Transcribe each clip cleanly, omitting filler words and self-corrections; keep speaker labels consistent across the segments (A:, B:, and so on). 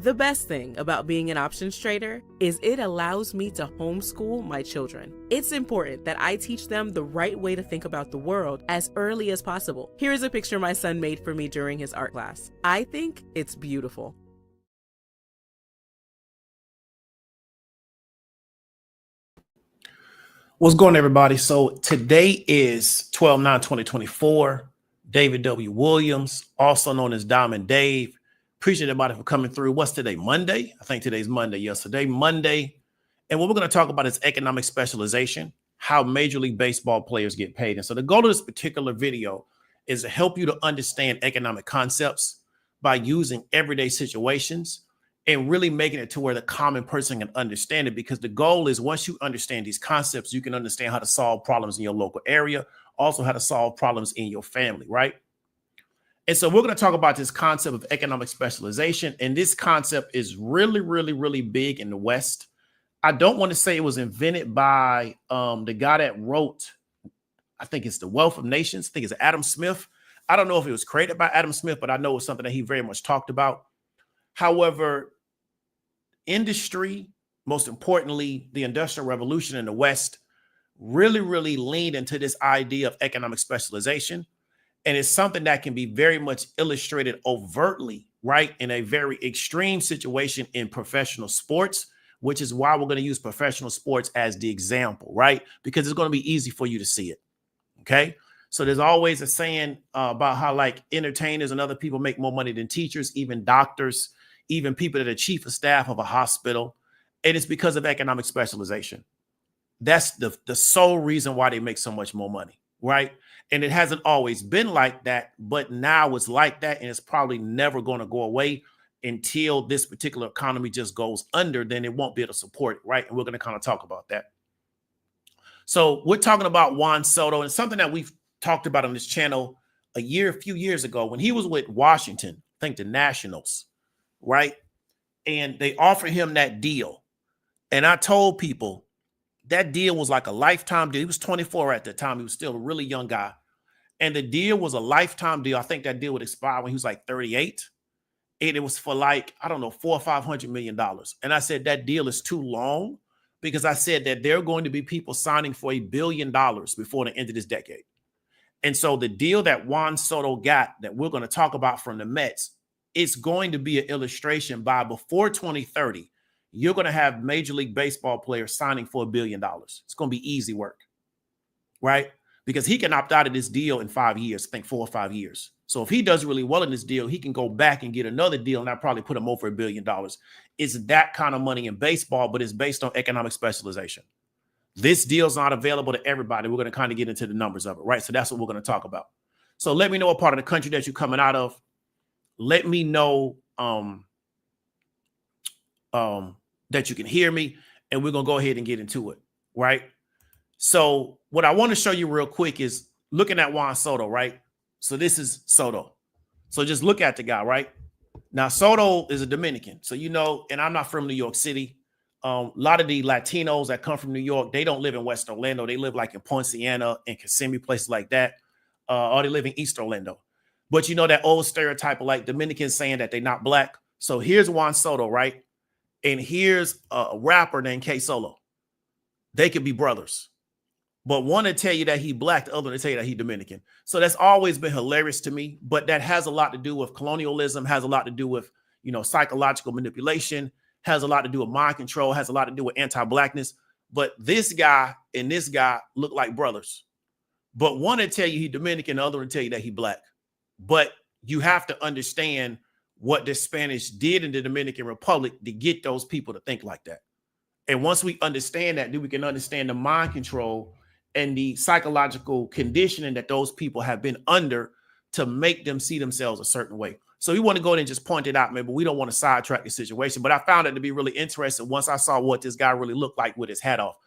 A: The best thing about being an options trader is it allows me to homeschool my children. It's important that I teach them the right way to think about the world as early as possible. Here's a picture my son made for me during his art class. I think it's beautiful.
B: What's going on, everybody? So today is 12/9/2024. David W. Williams, also known as Diamond Dave. Appreciate everybody for coming through. What's today? Monday? I think today's Monday. Yesterday, Monday. And what we're going to talk about is economic specialization, how Major League Baseball players get paid. And so the goal of this particular video is to help you to understand economic concepts by using everyday situations and really making it to where the common person can understand it, because the goal is once you understand these concepts, you can understand how to solve problems in your local area, also how to solve problems in your family, right? And so we're going to talk about this concept of economic specialization. And this concept is really, really, really big in the West. I don't want to say it was invented by the guy that wrote, I think it's The Wealth of Nations. I think it's Adam Smith. I don't know if it was created by Adam Smith, but I know it's something that he very much talked about. However, industry, most importantly, the Industrial Revolution in the West, really, really leaned into this idea of economic specialization. And it's something that can be very much illustrated overtly, right, in a very extreme situation in professional sports, which is why we're going to use professional sports as the example, right? Because it's going to be easy for you to see it, okay? So there's always a saying about how like entertainers and other people make more money than teachers, even doctors, even people that are chief of staff of a hospital. And it's because of economic specialization. That's the sole reason why they make so much more money, right? And it hasn't always been like that, but now it's like that, and it's probably never going to go away until this particular economy just goes under. Then it won't be able to support it, right? And we're going to kind of talk about that. So we're talking about Juan Soto, and something that we've talked about on this channel a few years ago when he was with Washington, I think the Nationals, right? And they offered him that deal. And I told people, that deal was like a lifetime deal. He was 24 at the time. He was still a really young guy. And the deal was a lifetime deal. I think that deal would expire when he was like 38. And it was for like, I don't know, $400 or $500 million. And I said, that deal is too long, because I said that there are going to be people signing for $1 billion before the end of this decade. And so the deal that Juan Soto got that we're going to talk about from the Mets, it's going to be an illustration by before 2030. You're going to have Major League Baseball players signing for $1 billion. It's going to be easy work, right? Because he can opt out of this deal in 5 years, I think 4 or 5 years. So if he does really well in this deal, he can go back and get another deal, and that probably put him over $1 billion. It's that kind of money in baseball, but it's based on economic specialization. This deal's not available to everybody. We're going to kind of get into the numbers of it, right? So that's what we're going to talk about. So let me know what part of the country that you're coming out of. Let me know that you can hear me, and we're going to go ahead and get into it, right? So what I want to show you real quick is looking at Juan Soto, right? So this is Soto. So just look at the guy, right? Now, Soto is a Dominican. So, you know, and I'm not from New York City. A lot of the Latinos that come from New York, they don't live in West Orlando. They live like in Poinciana and Kissimmee, places like that. Or they live in East Orlando. But you know that old stereotype of like Dominicans saying that they're not black. So here's Juan Soto, right? And here's a rapper named K Solo. They could be brothers, but one to tell you that he black, the other to tell you that he Dominican. So that's always been hilarious to me, but that has a lot to do with colonialism, has a lot to do with, you know, psychological manipulation, has a lot to do with mind control, has a lot to do with anti-blackness. But this guy and this guy look like brothers, but one to tell you he Dominican, the other to tell you that he black. But you have to understand what the Spanish did in the Dominican Republic to get those people to think like that. And once we understand that, then we can understand the mind control and the psychological conditioning that those people have been under to make them see themselves a certain way. So we want to go ahead and just point it out, man, but we don't want to sidetrack the situation. But I found it to be really interesting once I saw what this guy really looked like with his hat off.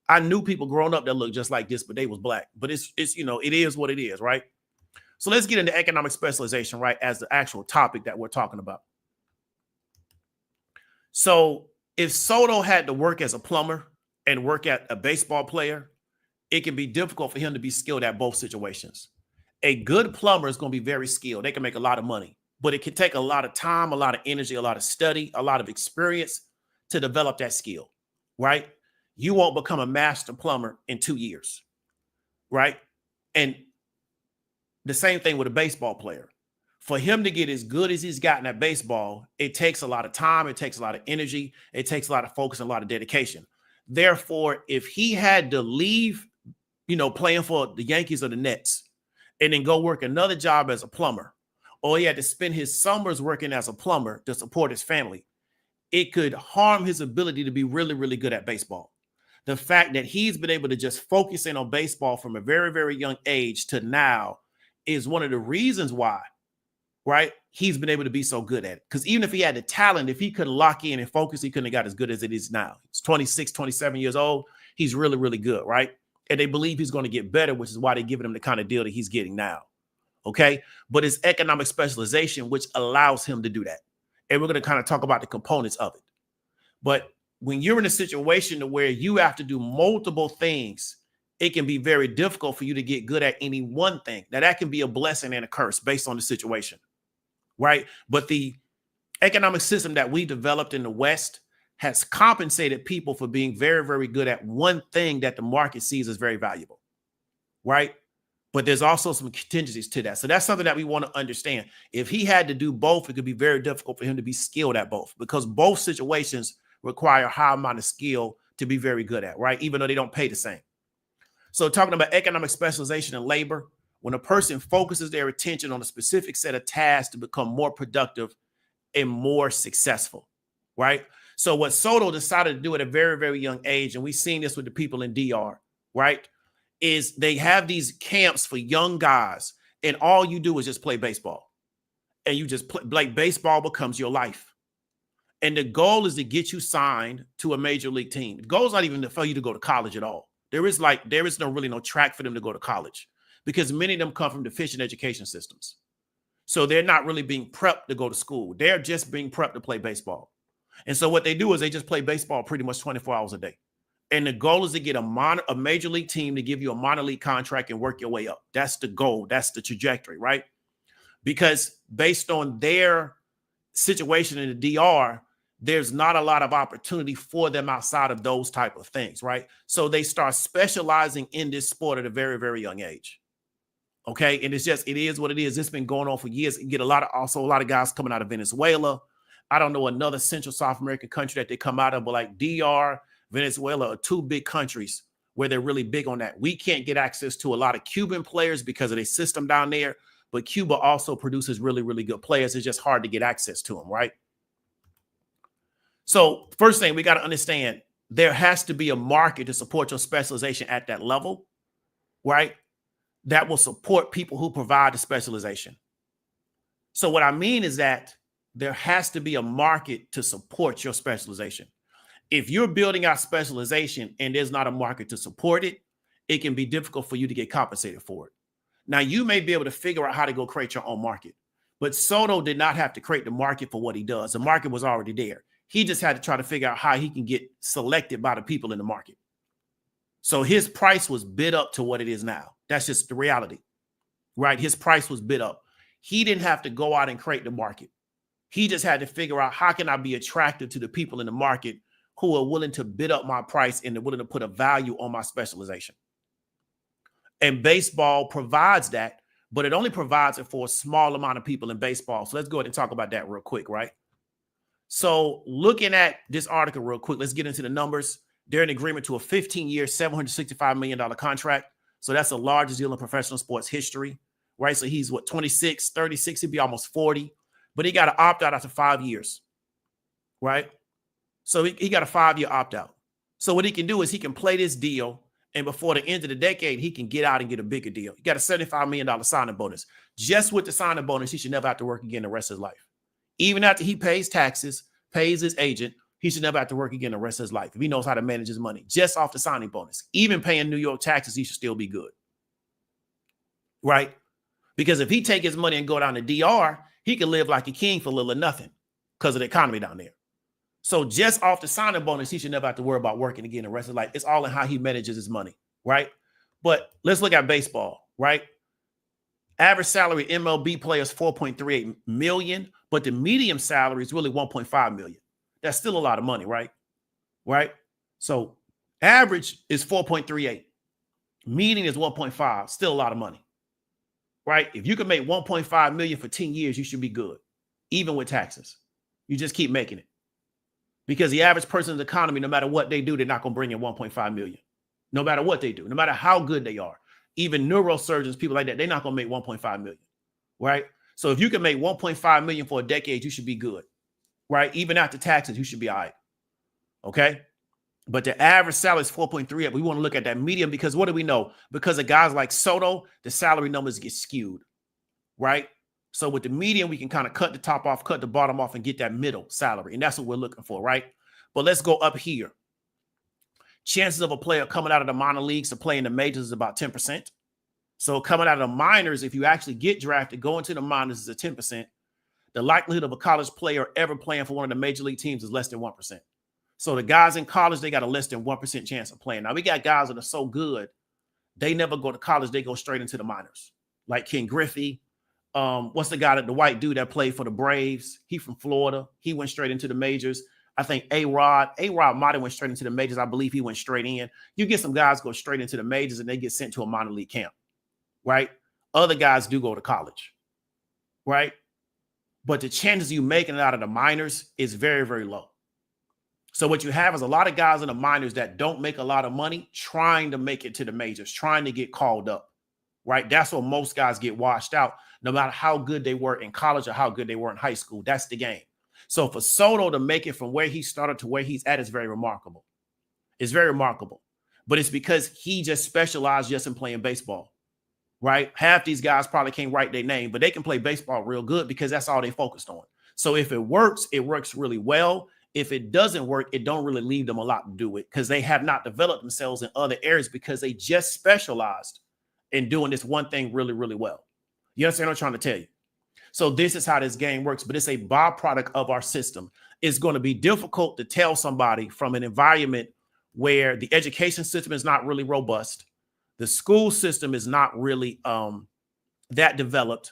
B: I knew people growing up that looked just like this, but they was black. But it's you know, it is what it is, right? So let's get into economic specialization, right, as the actual topic that we're talking about. So if Soto had to work as a plumber and work at a baseball player, it can be difficult for him to be skilled at both situations. A good plumber is going to be very skilled. They can make a lot of money. but it can take a lot of time, a lot of energy, a lot of study, a lot of experience to develop that skill, right? You won't become a master plumber in 2 years, right? And the same thing with a baseball player. For him to get as good as he's gotten at baseball, it takes a lot of time, it takes a lot of energy, it takes a lot of focus and a lot of dedication. Therefore, if he had to leave, playing for the Yankees or the Nets and then go work another job as a plumber, or he had to spend his summers working as a plumber to support his family, it could harm his ability to be really, really good at baseball. The fact that he's been able to just focus in on baseball from a very, very young age to now is one of the reasons why, right, he's been able to be so good at it. Because even if he had the talent, if he could lock in and focus, he couldn't have got as good as it is now. He's 26, 27 years old. He's really, really good, right? And they believe he's going to get better, which is why they're giving him the kind of deal that he's getting now. Okay. But it's economic specialization, which allows him to do that. And we're going to kind of talk about the components of it. But when you're in a situation where you have to do multiple things, it can be very difficult for you to get good at any one thing. Now, that can be a blessing and a curse based on the situation, right? But the economic system that we developed in the West has compensated people for being very, very good at one thing that the market sees as very valuable, right? But there's also some contingencies to that. So that's something that we want to understand. If he had to do both, it could be very difficult for him to be skilled at both, because both situations require a high amount of skill to be very good at, right? Even though they don't pay the same. So talking about economic specialization in labor, when a person focuses their attention on a specific set of tasks to become more productive and more successful, right? So what Soto decided to do at a very, very young age, and we've seen this with the people in DR, right, is they have these camps for young guys, and all you do is just play baseball. And you just play, like, baseball becomes your life. And the goal is to get you signed to a major league team. The goal is not even for you to go to college at all. There is no track for them to go to college, because many of them come from deficient education systems. So they're not really being prepped to go to school. They're just being prepped to play baseball. And so what they do is they just play baseball pretty much 24 hours a day. And the goal is to get a major league team to give you a minor league contract and work your way up. That's the goal. That's the trajectory, right? Because based on their situation in the DR, there's not a lot of opportunity for them outside of those type of things, right? So they start specializing in this sport at a very, very young age. Okay. And it is what it is. It's been going on for years. You get a lot of guys coming out of Venezuela. I don't know another Central South American country that they come out of, but like DR, Venezuela are two big countries where they're really big on that. We can't get access to a lot of Cuban players because of their system down there, but Cuba also produces really, really good players. It's just hard to get access to them, right? So first thing, we got to understand, there has to be a market to support your specialization at that level, right? That will support people who provide the specialization. So what I mean is that there has to be a market to support your specialization. If you're building out specialization and there's not a market to support it, it can be difficult for you to get compensated for it. Now, you may be able to figure out how to go create your own market, but Soto did not have to create the market for what he does. The market was already there. He just had to try to figure out how he can get selected by the people in the market. So his price was bid up to what it is now. That's just the reality, right? His price was bid up. He didn't have to go out and create the market. He just had to figure out, how can I be attractive to the people in the market who are willing to bid up my price and they're willing to put a value on my specialization. And baseball provides that, but it only provides it for a small amount of people in baseball. So let's go ahead and talk about that real quick, right? So looking at this article real quick, let's get into the numbers. They're in agreement to a 15-year, $765 million contract. So that's the largest deal in professional sports history, right? So he's 26, 36, he'd be almost 40, but he got to opt out after 5 years, right? So he got a 5-year opt-out. So what he can do is he can play this deal, and before the end of the decade, he can get out and get a bigger deal. He got a $75 million signing bonus. Just with the signing bonus, he should never have to work again the rest of his life. Even after he pays taxes, pays his agent, he should never have to work again the rest of his life if he knows how to manage his money, just off the signing bonus. Even paying New York taxes, he should still be good, right? Because if he take his money and go down to DR, he can live like a king for little or nothing because of the economy down there. So just off the signing bonus, he should never have to worry about working again the rest of his life. It's all in how he manages his money, right? But let's look at baseball, right? Average salary MLB players 4.38 million, but the median salary is really 1.5 million. That's still a lot of money, right? Right? So average is 4.38. Median is 1.5, still a lot of money. Right? If you can make 1.5 million for 10 years, you should be good, even with taxes. You just keep making it. Because the average person in the economy, no matter what they do, they're not going to bring in 1.5 million. No matter what they do, no matter how good they are. Even neurosurgeons, people like that, they're not going to make 1.5 million. Right? So if you can make 1.5 million for a decade, you should be good. Right? Even after taxes, you should be all right. Okay? But the average salary is 4.3. We want to look at that median because what do we know? Because of guys like Soto, the salary numbers get skewed, right? So with the median, we can kind of cut the top off, cut the bottom off, and get that middle salary. And that's what we're looking for, right? But let's go up here. Chances of a player coming out of the minor leagues to play in the majors is about 10%. So coming out of the minors, if you actually get drafted, going to the minors is a 10%. The likelihood of a college player ever playing for one of the major league teams is less than 1%. So the guys in college, they got a less than 1% chance of playing. Now, we got guys that are so good, they never go to college. They go straight into the minors. Like Ken Griffey. What's the guy, the white dude that played for the Braves? He from Florida. He went straight into the majors. I think A-Rod might have went straight into the majors. I believe he went straight in. You get some guys go straight into the majors and they get sent to a minor league camp, right? Other guys do go to college, right? But the chances of you making it out of the minors is very, very low. So what you have is a lot of guys in the minors that don't make a lot of money trying to make it to the majors, trying to get called up, right? That's what most guys get washed out, no matter how good they were in college or how good they were in high school. That's the game. So for Soto to make it from where he started to where he's at is very remarkable. It's very remarkable. But it's because he just specialized just in playing baseball, right? Half these guys probably can't write their name, but they can play baseball real good because that's all they focused on. So if it works really well. If it doesn't work, it don't really leave them a lot to do with because they have not developed themselves in other areas because they just specialized in doing this one thing really, really well. You understand what I'm trying to tell you? So this is how this game works, but it's a byproduct of our system. It's going to be difficult to tell somebody from an environment where the education system is not really robust, the school system is not really that developed,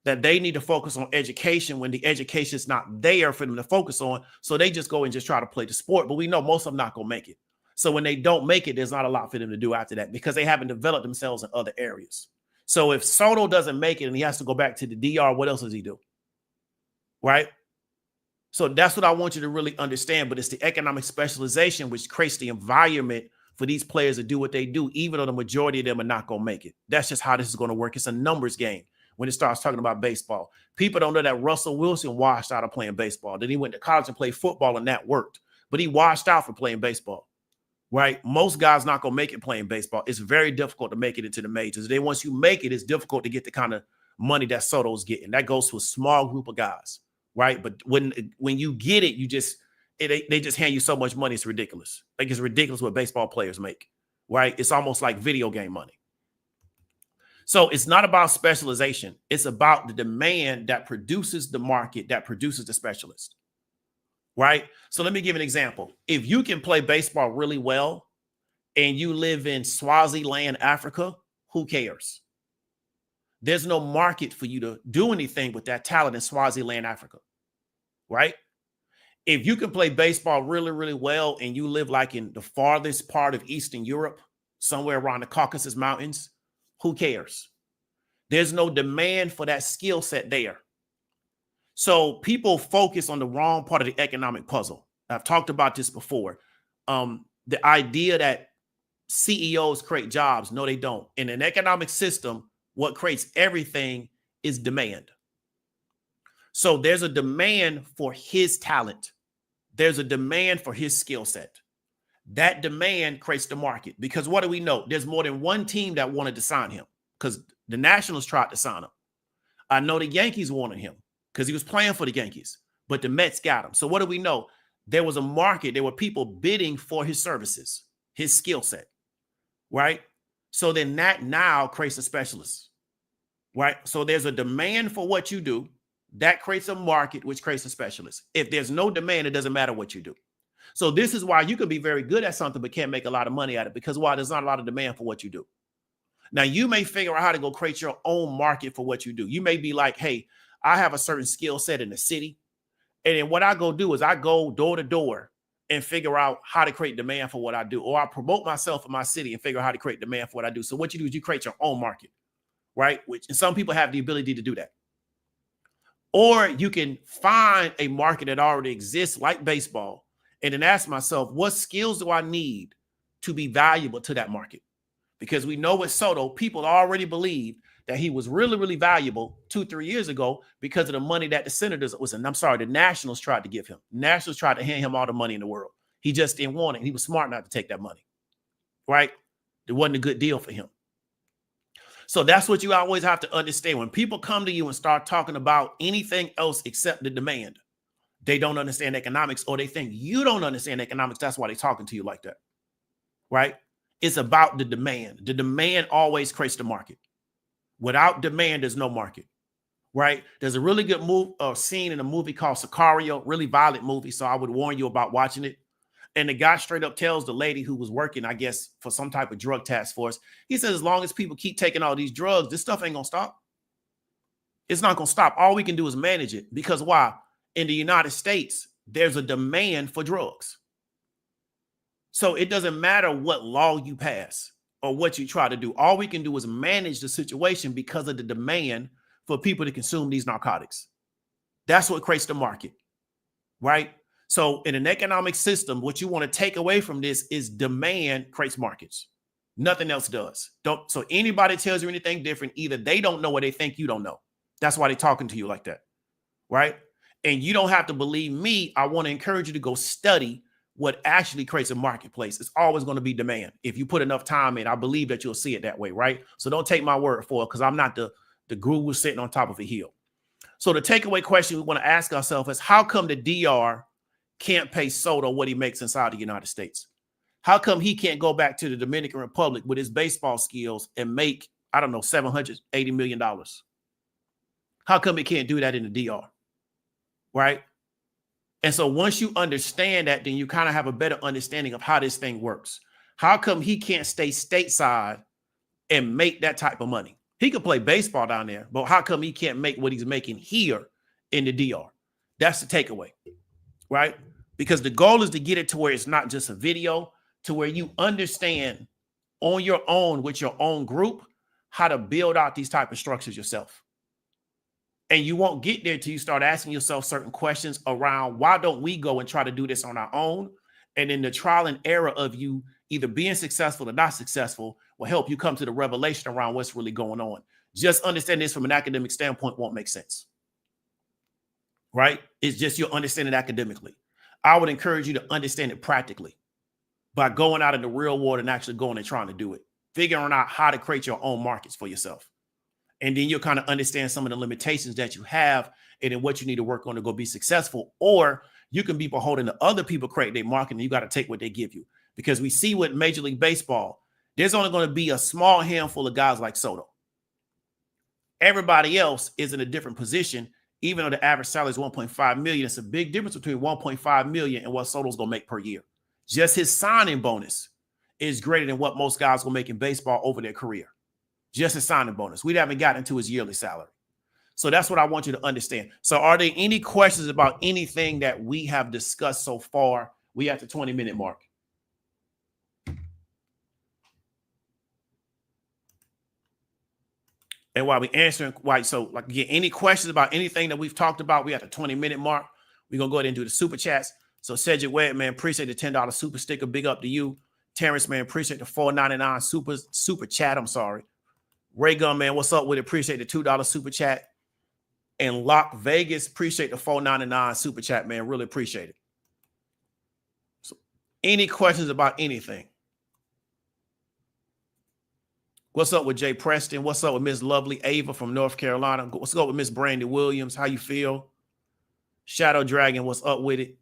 B: that they need to focus on education when the education is not there for them to focus on. So they just go and just try to play the sport. But we know most of them not going to make it. So when they don't make it, there's not a lot for them to do after that because they haven't developed themselves in other areas. So if Soto doesn't make it and he has to go back to the DR, what else does he do? Right? So that's what I want you to really understand. But it's the economic specialization which creates the environment for these players to do what they do, even though the majority of them are not going to make it. That's just how this is going to work. It's a numbers game. When it starts talking about baseball, people don't know that Russell Wilson washed out of playing baseball. Then he went to college and played football and that worked, but he washed out for playing baseball, right? Most guys not going to make it playing baseball. It's very difficult to make it into the majors. Then once you make it, it's difficult to get the kind of money that Soto's getting. That goes to a small group of guys, right? But when you get it, they just hand you so much money. It's ridiculous. Like it's ridiculous what baseball players make, right? It's almost like video game money. So it's not about specialization. It's about the demand that produces the market, that produces the specialist, right? So let me give an example. If you can play baseball really well and you live in Swaziland, Africa, who cares? There's no market for you to do anything with that talent in Swaziland, Africa, right? If you can play baseball really, really well and you live like in the farthest part of Eastern Europe, somewhere around the Caucasus Mountains, who cares? There's no demand for that skill set there. So people focus on the wrong part of the economic puzzle. I've talked about this before. The idea that CEOs create jobs. No, they don't. In an economic system, what creates everything is demand. So there's a demand for his talent. There's a demand for his skill set. That demand creates the market because what do we know? There's more than one team that wanted to sign him because the Nationals tried to sign him. I know the Yankees wanted him because he was playing for the Yankees, but the Mets got him. So what do we know? There was a market. There were people bidding for his services, his skill set, right? So then that now creates a specialist, right? So there's a demand for what you do. That creates a market, which creates a specialist. If there's no demand, it doesn't matter what you do. So this is why you could be very good at something but can't make a lot of money at it because why? There's not a lot of demand for what you do. Now, you may figure out how to go create your own market for what you do. You may be like, hey, I have a certain skill set in the city. And then what I go do is I go door to door and figure out how to create demand for what I do. Or I promote myself in my city and figure out how to create demand for what I do. So what you do is you create your own market, right? And some people have the ability to do that. Or you can find a market that already exists, like baseball, and then ask myself, what skills do I need to be valuable to that market? Because we know with Soto, people already believed that he was really, really valuable 2-3 years ago because of the money that the Senators the Nationals tried to give him. Nationals tried to hand him all the money in the world. He just didn't want it. He was smart not to take that money, right? It wasn't a good deal for him. So that's what you always have to understand. When people come to you and start talking about anything else except the demand, they don't understand economics, or they think you don't understand economics. That's why they're talking to you like that, right? It's about the demand. The demand always creates the market. Without demand, there's no market, right? There's a really good scene in a movie called Sicario, really violent movie. So I would warn you about watching it. And the guy straight up tells the lady who was working, I guess, for some type of drug task force, he says, as long as people keep taking all these drugs, this stuff ain't going to stop. It's not going to stop. All we can do is manage it. Because why? In the United States, there's a demand for drugs. So it doesn't matter what law you pass or what you try to do. All we can do is manage the situation because of the demand for people to consume these narcotics. That's what creates the market, right? So in an economic system, what you want to take away from this is demand creates markets. Nothing else does. So anybody tells you anything different, either they don't know or they think you don't know. That's why they're talking to you like that, right? And you don't have to believe me. I want to encourage you to go study what actually creates a marketplace. It's always going to be demand. If you put enough time in, I believe that you'll see it that way, right? So don't take my word for it, because I'm not the guru sitting on top of a hill. So the takeaway question we want to ask ourselves is, how come the DR can't pay Soto what he makes inside the United States? How come he can't go back to the Dominican Republic with his baseball skills and make, I don't know, $780 million? How come he can't do that in the DR, right? And so once you understand that, then you kind of have a better understanding of how this thing works. How come he can't stay stateside and make that type of money? He could play baseball down there, but how come he can't make what he's making here in the DR? That's the takeaway, right? Because the goal is to get it to where it's not just a video, to where you understand on your own with your own group how to build out these type of structures yourself. And you won't get there till you start asking yourself certain questions around, why don't we go and try to do this on our own? And then the trial and error of you either being successful or not successful will help you come to the revelation around what's really going on. Just understand this from an academic standpoint won't make sense, right? It's just you'll understand it academically. I would encourage you to understand it practically by going out in the real world and actually going and trying to do it, figuring out how to create your own markets for yourself. And then you'll kind of understand some of the limitations that you have and then what you need to work on to go be successful. Or you can be beholden to other people create their market, and you got to take what they give you. Because we see with Major League Baseball, there's only going to be a small handful of guys like Soto. Everybody else is in a different position. Even though the average salary is $1.5 million, it's a big difference between $1.5 million and what Soto's going to make per year. Just his signing bonus is greater than what most guys will make in baseball over their career. Just a signing bonus. We haven't gotten to his yearly salary. So that's what I want you to understand. So are there any questions about anything that we have discussed so far? We at the 20-minute mark. And while we answering, again, any questions about anything that we've talked about, we at the 20-minute mark. We're going to go ahead and do the super chats. So Cedric Webb, man, appreciate the $10 super sticker. Big up to you. Terrence, man, appreciate the $4.99 super chat. I'm sorry. Ray Gun, man, what's up with it? Appreciate the $2 super chat. And Lock Vegas, appreciate the $4.99 super chat, man. Really appreciate it. So, any questions about anything? What's up with Jay Preston? What's up with Miss Lovely Ava from North Carolina? What's up with Miss Brandy Williams? How you feel? Shadow Dragon, what's up with it?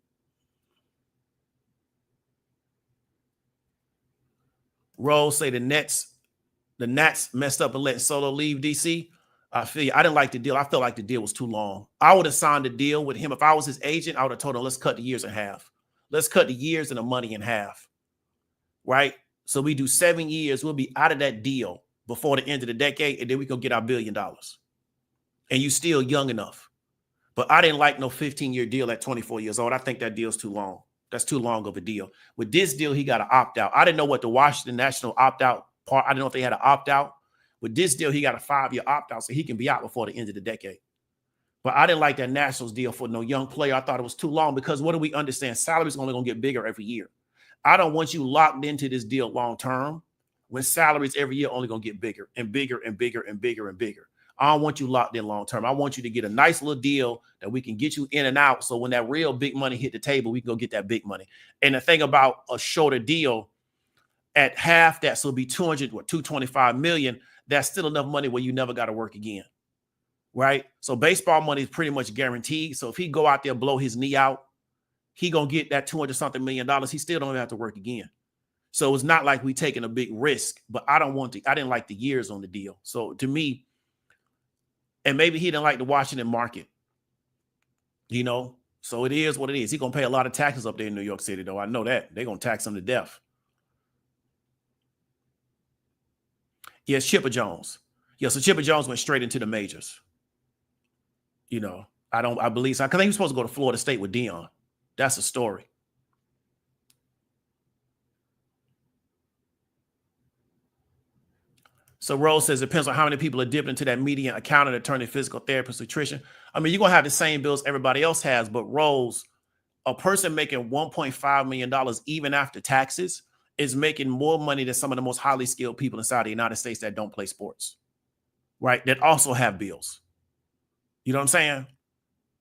B: Rose say the Nats messed up and let Soto leave DC. I feel you. I didn't like the deal. I felt like the deal was too long. I would have signed a deal with him. If I was his agent, I would have told him, let's cut the years in half. Let's cut the years and the money in half, right? So we do 7 years. We'll be out of that deal before the end of the decade, and then we go get our $1 billion. And you still young enough. But I didn't like no 15-year deal at 24 years old. I think that deal's too long. That's too long of a deal. With this deal, he got to opt out. I didn't know what the Washington National opt-out part. I didn't know if they had an opt-out. With this deal, he got a 5-year opt-out, so he can be out before the end of the decade. But I didn't like that Nationals deal for no young player. I thought it was too long because what do we understand? Salaries only going to get bigger every year. I don't want you locked into this deal long-term when salaries every year only going to get bigger and bigger and bigger and bigger and bigger. I don't want you locked in long-term. I want you to get a nice little deal that we can get you in and out. So when that real big money hit the table, we can go get that big money. And the thing about a shorter deal at half that, so it'll be 225 million, that's still enough money where you never got to work again. Right? So baseball money is pretty much guaranteed. So if he go out there, blow his knee out, he going to get that 200-something million dollars. He still don't have to work again. So it's not like we taking a big risk, but I didn't like the years on the deal. So to me, and maybe he didn't like the Washington market, so it is what it is. He's going to pay a lot of taxes up there in New York City, though. I know that. They're going to tax him to death. Yes, Chipper Jones. Yeah, so Chipper Jones went straight into the majors. I believe so. Because he was supposed to go to Florida State with Dion. That's a story. So Rose says it depends on how many people are dipping into that median accountant, attorney, physical therapist, nutrition. I mean, you're going to have the same bills everybody else has, but Rose, a person making $1.5 million even after taxes is making more money than some of the most highly skilled people inside the United States that don't play sports, right? That also have bills. You know what I'm saying?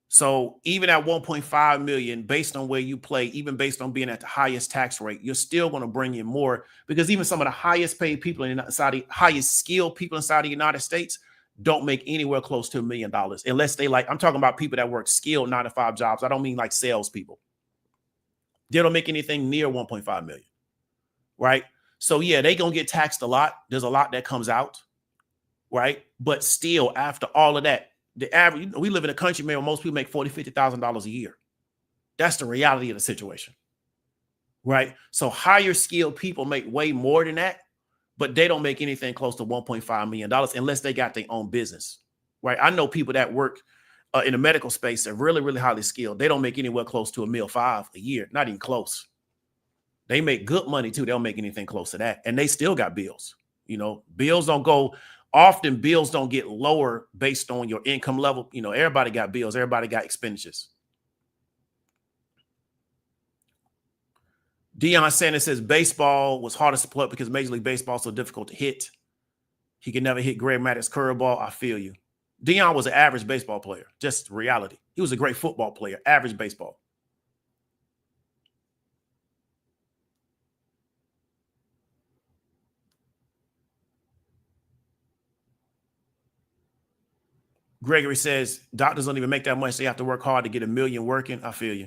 B: So even at 1.5 million, based on where you play, even based on being at the highest tax rate, you're still going to bring in more because even some of the highest paid people inside the highest skilled people inside the United States don't make anywhere close to $1 million unless they I'm talking about people that work skilled 9-to-5 jobs. I don't mean like salespeople. They don't make anything near 1.5 million, right? So yeah, they going to get taxed a lot. There's a lot that comes out, right? But still, after all of that, the average, we live in a country, man, where most people make $40,000, $50,000 a year. That's the reality of the situation, right? So higher skilled people make way more than that, but they don't make anything close to $1.5 million unless they got their own business, right? I know people that work in the medical space that are really, really highly skilled. They don't make anywhere close to $1.5 million a year, not even close. They make good money too. They don't make anything close to that. And they still got bills. Bills don't go. Often bills don't get lower based on your income level. Everybody got bills. Everybody got expenditures. Deion Sanders says baseball was hardest to play because Major League Baseball is so difficult to hit. He could never hit Greg Maddox's curveball. I feel you. Deion was an average baseball player. Just reality. He was a great football player. Average baseball. Gregory says doctors don't even make that much. They have to work hard to get $1 million working. I feel you.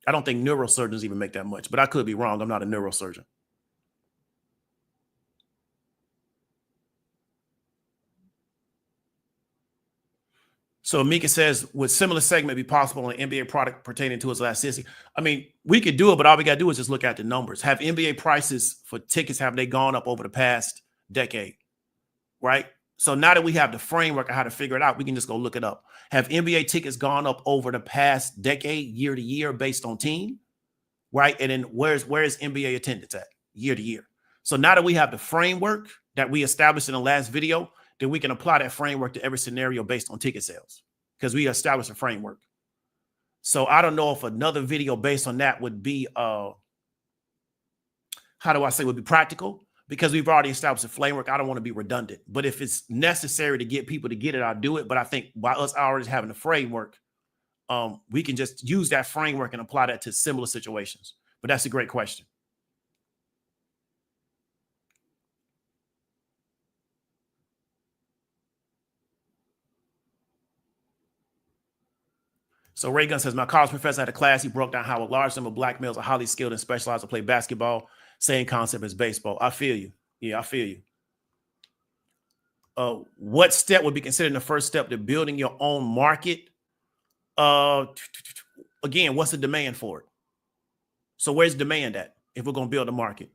B: I don't think neurosurgeons even make that much, but I could be wrong. I'm not a neurosurgeon. So Mika says, would similar segment be possible on an NBA product pertaining to its elasticity? I mean, we could do it, but all we got to do is just look at the numbers. Have NBA prices for tickets, have they gone up over the past decade, right? So now that we have the framework of how to figure it out, we can just go look it up. Have NBA tickets gone up over the past decade, year to year, based on team, right? And then where's NBA attendance at year to year? So now that we have the framework that we established in the last video, then we can apply that framework to every scenario based on ticket sales because we established a framework. So I don't know if another video based on that would be, would be practical. Because we've already established a framework, I don't want to be redundant. But if it's necessary to get people to get it, I'll do it. But I think by us already having a framework, we can just use that framework and apply that to similar situations. But that's a great question. So Ray Gunn says, my college professor had a class. He broke down how a large number of black males are highly skilled and specialized to play basketball. Same concept as baseball. I feel you. Yeah, I feel you. What step would be considered the first step to building your own market? Again, what's the demand for it? So where's demand at if we're going to build a market?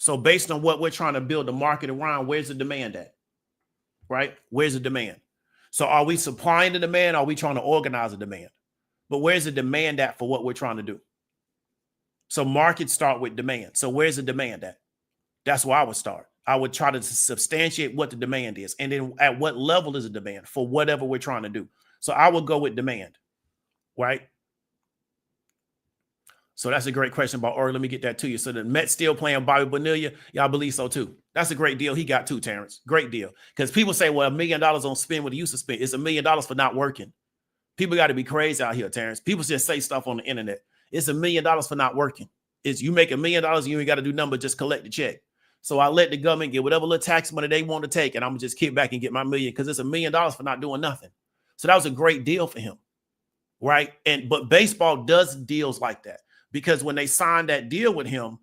B: So based on what we're trying to build the market around, where's the demand at? Right? Where's the demand? So are we supplying the demand? Or are we trying to organize the demand? But where's the demand at for what we're trying to do? So markets start with demand. So where's the demand at? That's where I would start. I would try to substantiate what the demand is. And then at what level is the demand for whatever we're trying to do. So I would go with demand, right? So that's a great question about Ori. Let me get that to you. So the Mets still playing Bobby Bonilla. Y'all believe so too. That's a great deal he got too, Terrence. Great deal. Because people say, well, $1 million on spend what he used to spend. It's $1 million for not working. People got to be crazy out here, Terrence. People just say stuff on the internet. It's $1 million for not working. It's you make $1 million, you ain't got to do nothing but just collect the check. So I let the government get whatever little tax money they want to take, and I'm gonna just kick back and get my million because it's $1 million for not doing nothing. So that was a great deal for him, right? But baseball does deals like that. Because when they signed that deal with him,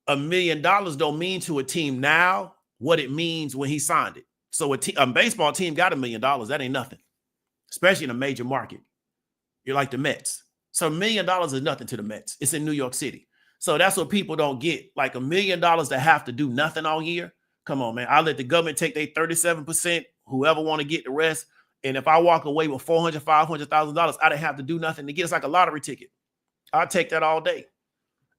B: $1 million don't mean to a team now what it means when he signed it. So a baseball team got $1 million. That ain't nothing, especially in a major market. You're like the Mets. So $1 million is nothing to the Mets. It's in New York City. So that's what people don't get. Like $1 million to have to do nothing all year. Come on, man. I let the government take their 37%, whoever want to get the rest. And if I walk away with $400,000, $500,000, I didn't have to do nothing to get. It's like a lottery ticket. I'll take that all day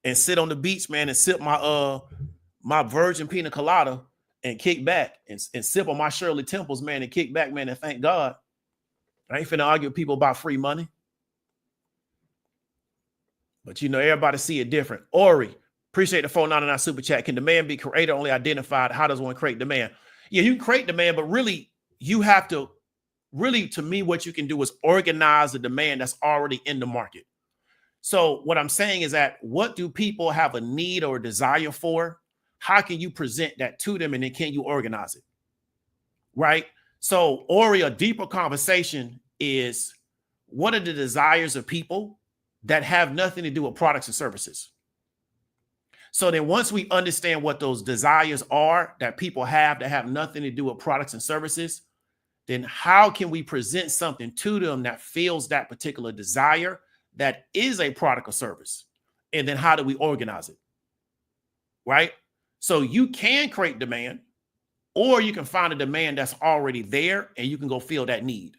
B: and sit on the beach, man, and sip my virgin pina colada and kick back and sip on my Shirley Temples, man, and kick back, man, and thank God. I ain't finna argue with people about free money. But, everybody see it different. Ori, appreciate the $4.99 super chat. Can demand be created, only identified? How does one create demand? Yeah, you can create demand, but really, you have to, to me, what you can do is organize the demand that's already in the market. So what I'm saying is that what do people have a need or a desire for? How can you present that to them, and then can you organize it? Right? So, Ori, a deeper conversation is what are the desires of people that have nothing to do with products and services? So then once we understand what those desires are that people have that have nothing to do with products and services, then how can we present something to them that fills that particular desire that is a product or service? And then how do we organize it? Right? So you can create demand, or you can find a demand that's already there and you can go fill that need.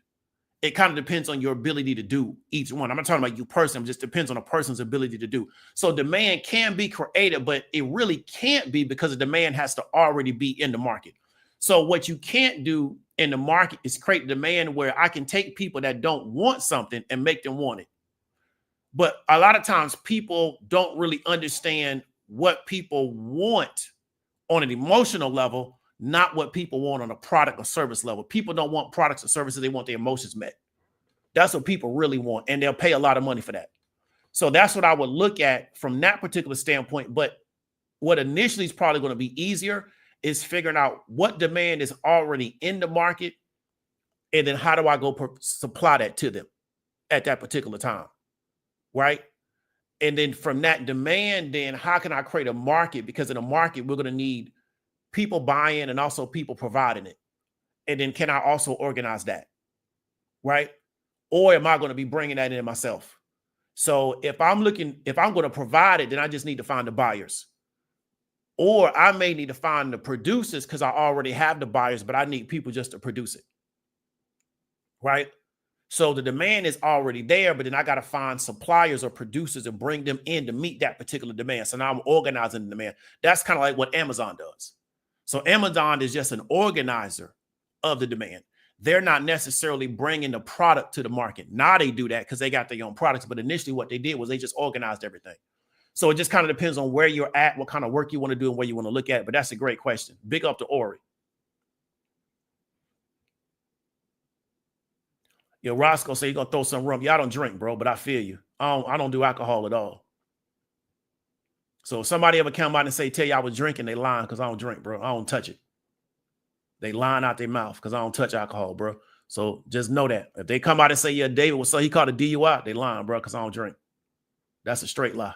B: It kind of depends on your ability to do each one. I'm not talking about you personally, it just depends on a person's ability to do. So demand can be created, but it really can't be because the demand has to already be in the market. So what you can't do in the market is create demand where I can take people that don't want something and make them want it. But a lot of times people don't really understand what people want on an emotional level, not what people want on a product or service level. People don't want products or services. They want their emotions met. That's what people really want. And they'll pay a lot of money for that. So that's what I would look at from that particular standpoint. But what initially is probably going to be easier is figuring out what demand is already in the market. And then how do I go supply that to them at that particular time? Right? And then from that demand, then how can I create a market? Because in a market, we're going to need people buying and also people providing it. And then can I also organize that? Right? Or am I going to be bringing that in myself? So if I'm going to provide it, then I just need to find the buyers. Or I may need to find the producers because I already have the buyers, but I need people just to produce it. Right? So the demand is already there, but then I got to find suppliers or producers and bring them in to meet that particular demand. So now I'm organizing the demand. That's kind of like what Amazon does. So Amazon is just an organizer of the demand. They're not necessarily bringing the product to the market. Now they do that because they got their own products. But initially what they did was they just organized everything. So it just kind of depends on where you're at, what kind of work you want to do and where you want to look at. But that's a great question. Big up to Ori. Yo, Roscoe say you're going to throw some rum. Y'all don't drink, bro, but I feel you. I don't do alcohol at all. So if somebody ever come out and tell you I was drinking, they lying because I don't drink, bro. I don't touch it. They lying out their mouth because I don't touch alcohol, bro. So just know that. If they come out and say, yeah, David was so he called a DUI, they lying, bro, because I don't drink. That's a straight lie.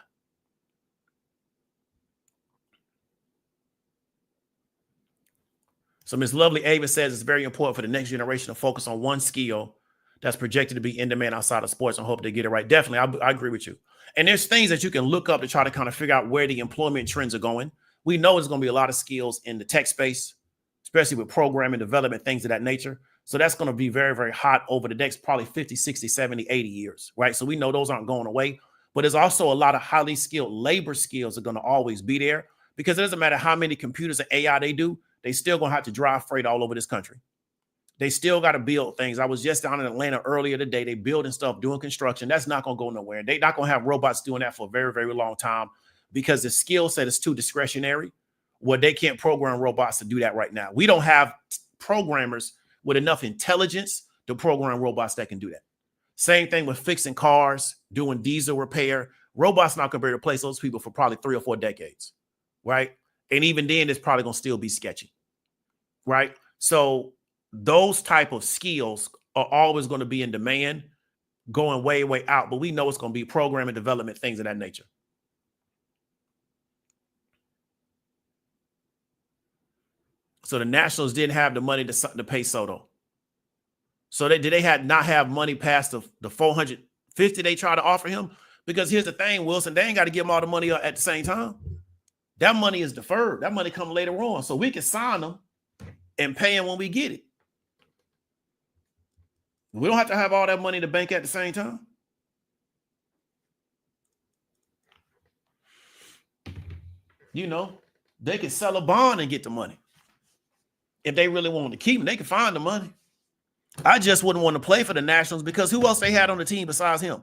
B: So Miss Lovely Ava says it's very important for the next generation to focus on one skill that's projected to be in demand outside of sports and hope they get it right. Definitely. I agree with you. And there's things that you can look up to try to kind of figure out where the employment trends are going, We know there's going to be a lot of skills in the tech space, especially with programming, development, things of that nature. So that's going to be very, very hot over the next probably 50, 60, 70, 80 years, right? So we know those aren't going away. But there's also a lot of highly skilled labor skills are going to always be there, because it doesn't matter how many computers and AI they do, they still going to have to drive freight all over this country. They still got to build things. I was just down in Atlanta earlier today. They building stuff, doing construction. That's not going to go nowhere. They're not going to have robots doing that for a very, very long time, because the skill set is too discretionary, where they can't program robots to do that right now. We don't have programmers with enough intelligence to program robots that can do that. Same thing with fixing cars, doing diesel repair. Robots not going to be able to replace those people for probably 3 or 4 decades, right? And even then, it's probably going to still be sketchy, right? So those type of skills are always going to be in demand, going way, way out. But we know it's going to be programming, development, things of that nature. So the Nationals didn't have the money to pay Soto. So did they not have money past the 450 they tried to offer him? Because here's the thing, Wilson, they ain't got to give him all the money at the same time. That money is deferred. That money comes later on. So we can sign them and pay him when we get it. We don't have to have all that money in the bank at the same time. You know, they can sell a bond and get the money. If they really want to keep him, they can find the money. I just wouldn't want to play for the Nationals, because who else they had on the team besides him?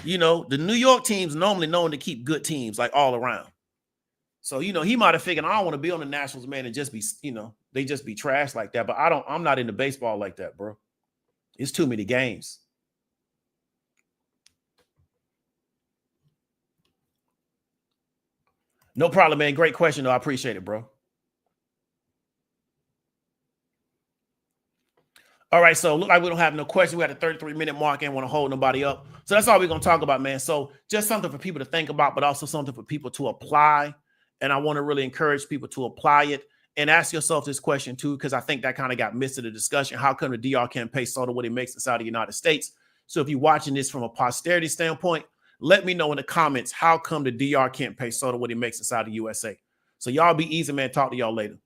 B: You know, the New York team's normally known to keep good teams, like, all around. So, you know, he might have figured, I don't want to be on the Nationals, man, and just be, you know, they just be trash like that. But I'm not into baseball like that, bro. It's too many games. No problem, man. Great question, though. I appreciate it, bro. All right, so look like we don't have no questions. We had a 33-minute mark and want to hold nobody up. So that's all we're going to talk about, man. So just something for people to think about, but also something for people to apply. And I want to really encourage people to apply it and ask yourself this question too, because I think that kind of got missed in the discussion. How come the DR can't pay Soto what he makes inside the United States? So if you're watching this from a posterity standpoint, let me know in the comments, how come the DR can't pay Soto what he makes inside the USA? So y'all be easy, man. Talk to y'all later.